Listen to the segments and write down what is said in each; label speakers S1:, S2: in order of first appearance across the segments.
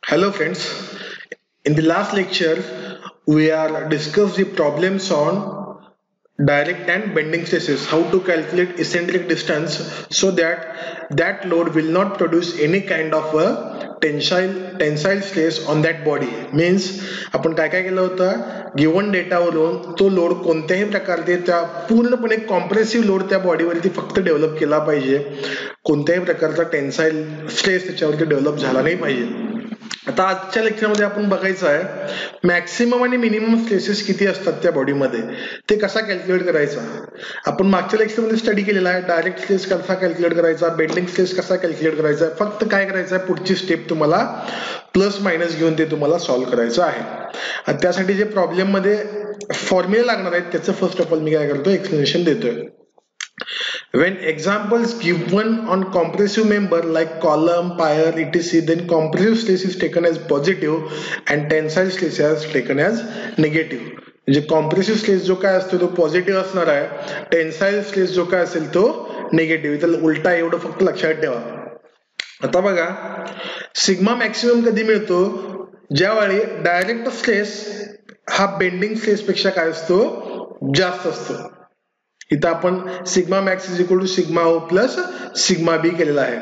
S1: Hello friends, in the last lecture we are discussed the problems on direct and bending stresses, how to calculate eccentric distance so that load will not produce any kind of a tensile stress on that body. Means आपण काय काय केलं होतं, given डेटावरून तो load कोणत्याही प्रकारचे त्या पूर्णपणे कॉम्प्रेसिव्ह लोड त्या बॉडीवरती फक्त डेव्हलप केला पाहिजे, कोणत्याही प्रकारचा टेन्साईल स्ट्रेस त्याच्यावरती डेव्हलप झाला नाही पाहिजे. आता आजच्या लेक्चरमध्ये आपण बघायचं आहे मॅक्सिमम आणि मिनिमम स्ट्रेसेस किती असतात त्या बॉडीमध्ये, ते कसा कॅल्क्युलेट करायचा. आपण मागच्या लेक्चरमध्ये स्टडी केलेला आहे डायरेक्ट स्ट्रेस कसा कॅल्क्युलेट करायचा, बेंडिंग स्ट्रेस कसा कॅल्क्युलेट करायचा. फक्त काय करायचं आहे, पुढची स्टेप तुम्हाला प्लस मायनस घेऊन ते तुम्हाला सॉल्व्ह करायचं आहे. आणि त्यासाठी जे प्रॉब्लेम मध्ये फॉर्म्युला लागणार आहेत त्याचं फर्स्ट ऑफ ऑल मी काय करतो, एक्सप्लेनेशन देतोय. When examples given on compressive member like column, pier, etc., then compressive stress is taken as positive and tensile stress is taken as negative. म्हणजे कॉम्प्रेसिव्ह स्ट्रेस जो काय असतो तो पॉझिटिव्ह असणार आहे, टेन्साईल स्ट्रेस जो काय असेल तो निगेटिव्ह. तर उलटा एवढं फक्त लक्षात ठेवा. आता बघा सिग्मा मॅक्सिमम कधी मिळतो, ज्यावेळी डायरेक्ट स्ट्रेस हा बेंडिंग स्ट्रेस पेक्षा काय असतो, जास्त असतो. इथं आपण sigma max is equal to sigma O plus sigma B केलेला आहे.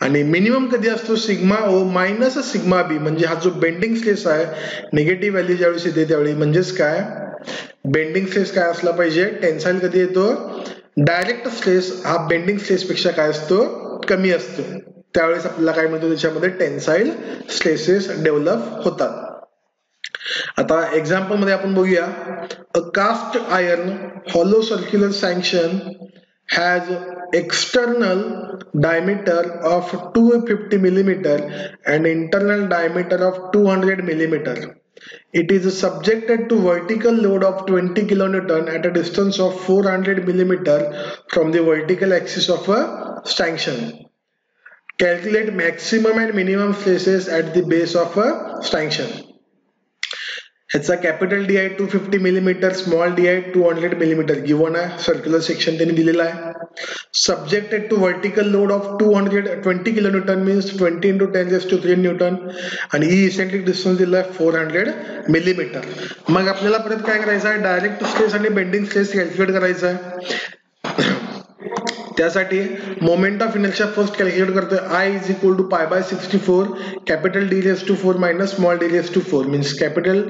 S1: आणि मिनिमम कधी असतो, sigma o minus sigma B. म्हणजे हा जो बेंडिंग स्ट्रेस आहे निगेटिव्ह व्हॅल्यू ज्यावेळेस येते त्यावेळी, म्हणजेच काय बेंडिंग स्ट्रेस काय असला पाहिजे, टेन्साईल कधी येतो, डायरेक्ट स्ट्रेस हा बेंडिंग स्ट्रेस पेक्षा काय असतो, कमी असतो. त्यावेळेस आपल्याला काय म्हणतो, त्याच्यामध्ये टेन्साईल स्ट्रेसेस डेव्हलप होतात. आता एक्झाम्पल मध्ये आपण बघूया, a cast iron hollow circular section has external diameter of 250 millimeter and internal diameter of 200 millimeter. It is subjected to vertical load of 20 kilonewton at a distance of 400 millimeter from the vertical axis of a stanchion. Calculate maximum and minimum stresses at the base of a stanchion. ह्याचा capital D आहे 250 millimetre, small D आहे 200 millimetre given आहे. Circular section त्यांनी दिलेला आहे. Subjected to vertical load of 220 kilo newton means 20 into 10⁻³ newton. आणि E eccentric distance दिला आहे 400 मिलीमीटर. मग आपल्याला परत काय करायचं आहे, डायरेक्ट स्ट्रेस आणि बेंडिंग स्ट्रेस कॅल्क्युलेट करायचा आहे. त्यासाठी moment of inertia first calculate करतोय. I is equal to π/64 capital D raise to 4 minus small d raise to 4 means capital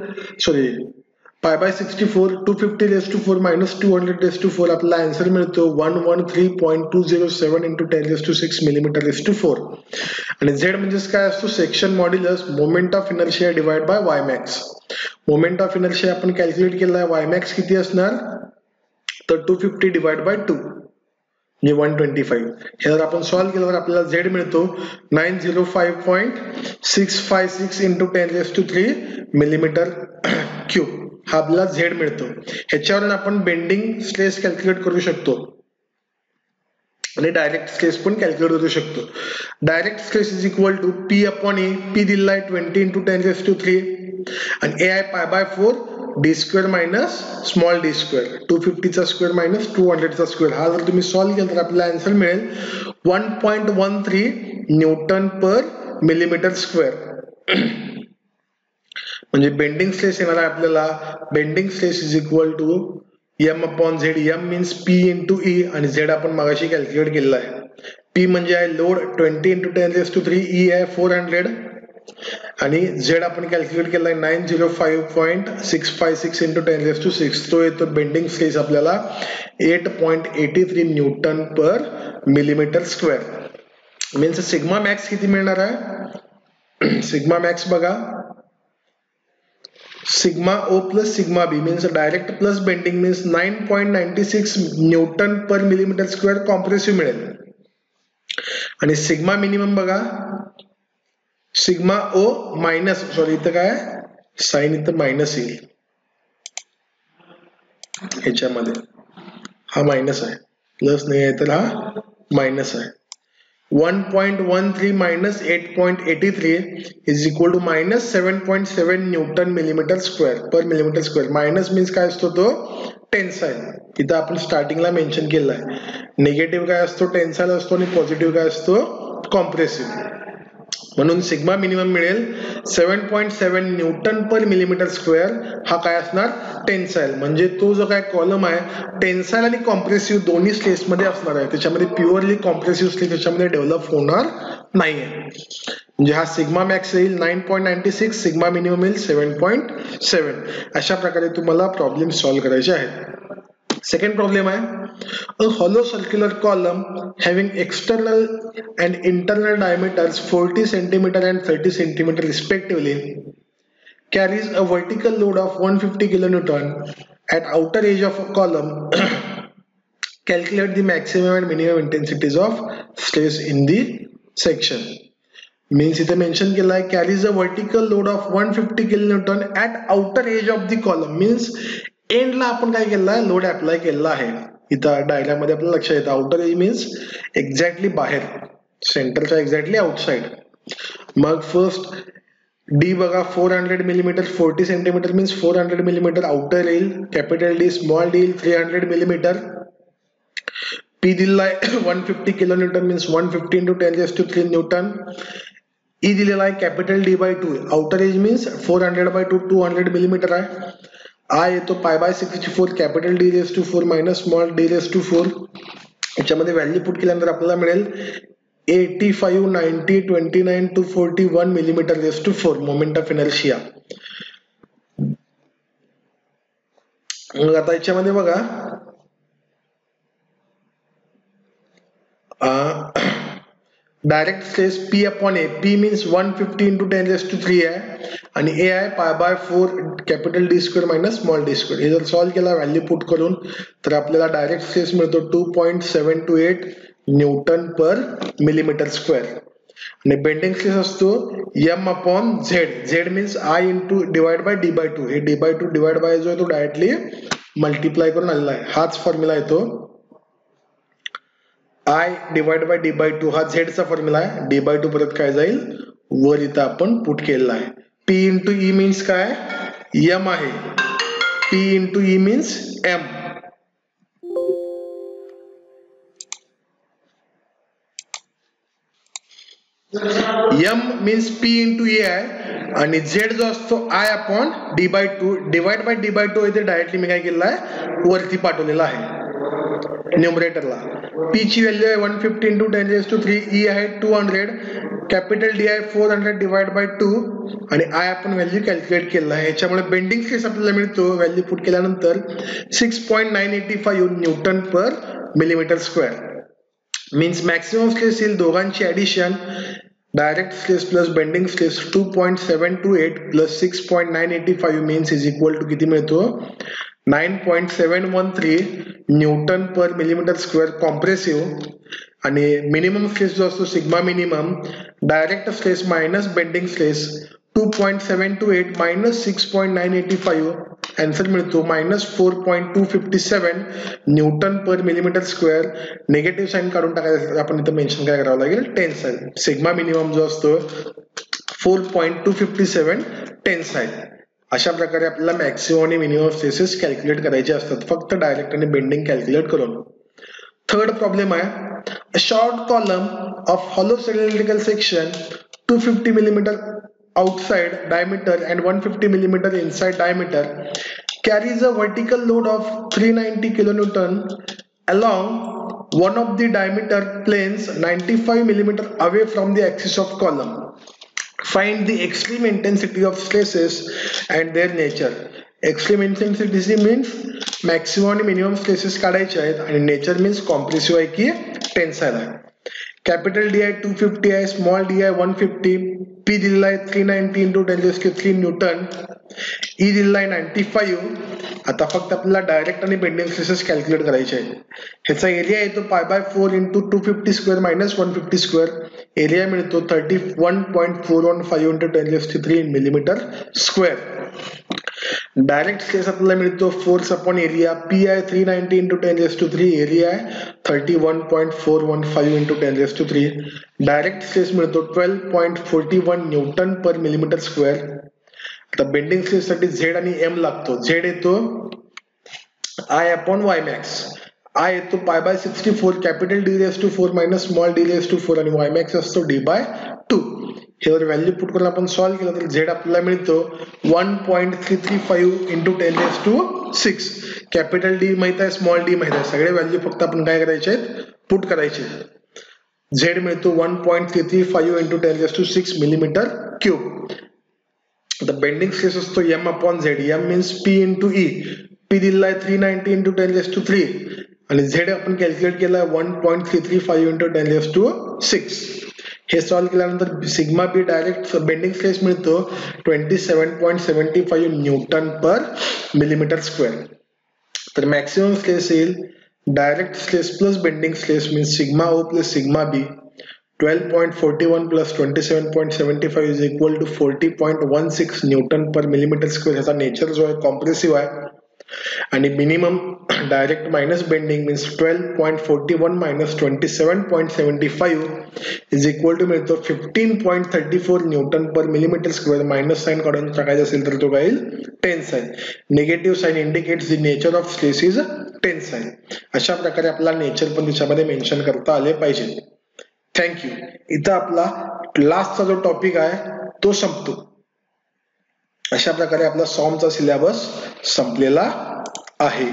S1: π/64 250 raise to 4 minus 200 raise to 4. आपल्याला आन्सर मिळतो 113.207 into 10⁻⁶ millimetre raise to 4. आणि Z म्हणजेच काय असतो, section modulus moment of inertia divide by Y max. Moment of inertia आपण calculate केला आहे, Y max किती असणार, तर 250 डिवाइड बाय 2 म्हणजे 125. हे जर आपण सॉल्व्ह केल्यावर आपल्याला Z मिळतो 905.656 इंटू 10⁻³ मिलीमीटर क्यूब. हा आपल्याला Z मिळतो. ह्याच्यावरून आपण बेंडिंग स्ट्रेस कॅल्क्युलेट करू शकतो आणि डायरेक्ट स्ट्रेस पण कॅल्क्युलेट करू शकतो. Direct stress is equal to P upon A. P दिला आहे 20 इंटू 10⁻³ आणि ए आहे π/4 d square minus small d square, 250 चा स्क्वेअर मायनस 200 चा स्क्वेअर. हा जर तुम्ही सॉल्व्ह केला तर आपल्याला आन्सर मिळेल 1.13 न्यूटन पर मिलीमीटर स्क्वेअर. म्हणजे बेंडिंग स्ट्रेस येणार आहे आपल्याला, bending stress is equal to M upon Z. M means P into E आणि Z आपण मागाशी कॅल्क्युलेट केलेला आहे. P म्हणजे आहे लोड 20 इंटू 10⁻³, E आहे 400 आणि Z आपण कॅल्क्युलेट केलाय 905.656 इंटू 10⁻⁶. तो येतो बेंडिंग स्ट्रेस आपल्याला 8.83 newton per millimetre square. Means sigma max किती मिळणार आहे, सिग्मा मॅक्स बघा, सिग्मा ओ plus sigma B means direct plus bending means 9.96 newton per millimetre square compressive मिळेल. आणि सिग्मा मिनिमम बघा, सिग्मा ओ मायनस, सॉरी इथं काय साइन इथं मायनस येईल, ह्याच्यामध्ये हा मायनस आहे, प्लस नाही आहे तर हा मायनस आहे. 1.13 minus 8.83 is equal to minus 7.7 newton millimetre square per millimetre square. Minus means काय असतो, तो टेन्साईल. इथं आपण स्टार्टिंगला मेन्शन केलं आहे. निगेटिव्ह काय असतो, टेन्साईल असतो, आणि पॉझिटिव्ह काय असतो, कॉम्प्रेसिव्ह. म्हणून सिग्मा मिनिमम मिळेल 7.7 न्यूटन पर मिलीमीटर स्क्वेअर. हा काय असणार टेन्साईल, म्हणजे तो जो काय कॉलम आहे टेन्साईल आणि कॉम्प्रेसिव्ह दोन्ही स्ट्रेस मध्ये असणार आहे. त्याच्यामध्ये प्युअरली कॉम्प्रेसिव्ह स्ट्रेस त्याच्यामध्ये डेव्हलप होणार नाहीये. म्हणजे हा सिग्मा मॅक्स येईल 9.96, सिग्मा मिनिमम येईल 7.7. अशा प्रकारे तुम्हाला प्रॉब्लेम सॉल्व्ह करायचे आहेत. Second problem है a hollow circular column having external and internal diameters 40 cm and 30 cm respectively carries a vertical load of 150 kilonewton at outer edge of a column. Calculate the maximum and minimum intensities of stress in the section. Means इथे mention केला आहे carries a vertical load of 150 kilonewton at outer edge of the column. Means एंडला आपण काय केलं आहे load apply केलेला आहे. इथं डायग्राम मध्ये आपल्याला लक्षात येतं आउटर एज मीन्स एक्झॅक्टली बाहेर, सेंटरच्या एक्झॅक्टली आउटसाइड. मग फर्स्ट डी बघा 400 millimetre 40 centimetre means 400 millimetre outer येईल. Capital D small D 300 millimetre. P दिलेला आहे 150 kilo newton means 150 into 10⁻³ newton. E दिलेला आहे capital D by 2. Outer edge means 400/2 200 millimetre आहे. आय येतो π/64 capital D⁴ minus small D⁴. याच्यामध्ये value put केल्यानंतर आपल्याला मिळेल 85 90 29 241 मिलीमीटर⁴ मोमेंट ऑफ इनर्शिया. मग आता याच्यामध्ये बघा direct stress P upon A. P means 150 into 10⁻³ आहे आणि A आहे π/4 capital D² minus small D². हे जर सॉल्व्ह केला व्हॅल्यू पुट करून तर आपल्याला डायरेक्ट स्ट्रेस मिळतो 2.728 न्यूटन पर मिलीमीटर स्क्वेअर. आणि बेंडिंग स्ट्रेस असतो M upon Z. Z means I into divide by D/2. हे D/2 डिवाइड बाय जो आहे तो डायरेक्टली मल्टिप्लाय करून आलेला आहे. हाच फॉर्म्युला येतो I डिवाइड बाय D/2. हा Z चा फॉर्म्युला आहे. D/2 परत काय जाईल वर इथं आपण पुट केलेला आहे. P इंटू E मीन्स काय M आहे. P into E means M. M means P into E आहे आणि Z जो असतो I upon D/2 divide by D/2 इथे डायरेक्टली मी काय केलेला आहे वरती पाठवलेला आहे न्यूमरेटरला. P ची व्हॅल्यू आहे 150 इंटू 10⁻³. E आहे 200. कॅपिटल D आहे 400 डिवाइड बाय 2 आणि I आपण व्हॅल्यू कॅल्क्युलेट केलेला आहे. ह्याच्यामुळे बेंडिंग स्ट्रेस आपल्याला मिळतो व्हॅल्यू पुट केल्यानंतर 6.985 newton per millimetre square. Means maximum stress येईल दोघांची addition direct stress plus bending stress 2.728 plus 6.985 means is equal to किती मिळतो 9.713 newton per millimetre square compressive. आणि मिनिमम स्ट्रेस जो असतो sigma minimum direct stress minus bending stress 2.728 minus 6.985 answer मिळतो -4.257 newton per millimetre square. Negative sign काढून टाकायचं आपण इथं मेन्शन काय करावं लागेल टेन्साईल. सिग्मा मिनिमम जो असतो 4.257 टेन्साईल. अशा प्रकारे आपल्याला मॅक्सिमम आणि मिनिमम स्ट्रेसेस कॅल्क्युलेट करायचे असतात फक्त डायरेक्ट आणि बेंडिंग कॅल्क्युलेट करून. थर्ड प्रॉब्लेम आहे a short column of hollow cylindrical section 250 millimeter outside diameter and 150 millimeter inside diameter carries a vertical load of 390 kilonewton along one of the diameter planes 95 millimeter away from the axis of column. Find the extreme intensity of stresses and their nature. Extreme intensity means maximum आणि minimum stresses काढायचे आहेत आणि nature means compressive आहे की tensile आहे. Capital D आहे 250 आहे small d आहे 150. P दिलेला आहे 390 इंटू 10⁻³ न्यूटन. E दिलेला आहे 95. आता फक्त आपल्याला डायरेक्ट आणि बेंडिंग स्ट्रेसेस कॅल्क्युलेट करायचे आहेत. ह्याचा एरिया येतो π/4 into 250 square minus 150 square. Area मिळतो 31.415 into 10⁻³ millimetre square. Direct stress आपल्याला मिळतो फोर्स अपॉन एरिया. P आहे 390 इंटू 10⁻³ एरिया आहे 31.415 इंटू 10⁻³. डायरेक्ट स्ट्रेस मिळतो 12.41 न्यूटन पर मिलीमीटर स्क्वेअर. आता बेंडिंग स्ट्रेस साठी Z आणि M लागतो. Z येतो I upon Y max. I येतो π/64 capital D⁴ minus small D⁴ आणि Y मॅक्स असतो D/2. ह्यावर व्हॅल्यू पुट करून आपण सॉल्व्ह केलं तर झेड आपल्याला मिळतो 1.335 इंटू 10⁶. कॅपिटल डी माहित आहे, स्मॉल डी माहित आहे, सगळे व्हॅल्यू फक्त आपण काय करायचे आहेत, पुट करायचे. झेड मिळतो 1.335 इंटू 10⁶ मिलीमीटर क्यूब. आता बेंडिंग स्ट्रेस असतो m upon Z. m means p into E. p दिलेला आहे 390 इंटू 10⁻³ आणि झेड आपण कॅल्क्युलेट केला 1.335 इंटू 10⁶. हे सॉल्व्ह केल्यानंतर sigma B direct bending stress मिळतो 27.75 न्यूटन पर मिलीमीटर स्क्वेअर. तर मॅक्सिमम स्ट्रेस येईल direct stress plus bending stress means sigma O plus sigma B 12.41 plus 27.75 is equal to 40.16 newton per millimetre square. ह्याचा nature जो आहे compressive आहे. आणि minimum direct minus bending means 12.41 minus 27.75 is equal to मिळतो 15.34 newton per millimetre square. Minus sign काढून टाकायचं असेल तर तो काय येईल, tensile. Negative sign indicates the nature of stress is tensile. अशा प्रकारे आपला नेचर पण त्याच्यामध्ये मेन्शन करता आले पाहिजे. थँक्यू. इथं आपला लास्टचा जो टॉपिक आहे तो संपतो. अशा प्रकारे आपला सॉमचा सिलेबस संपलेला आहे.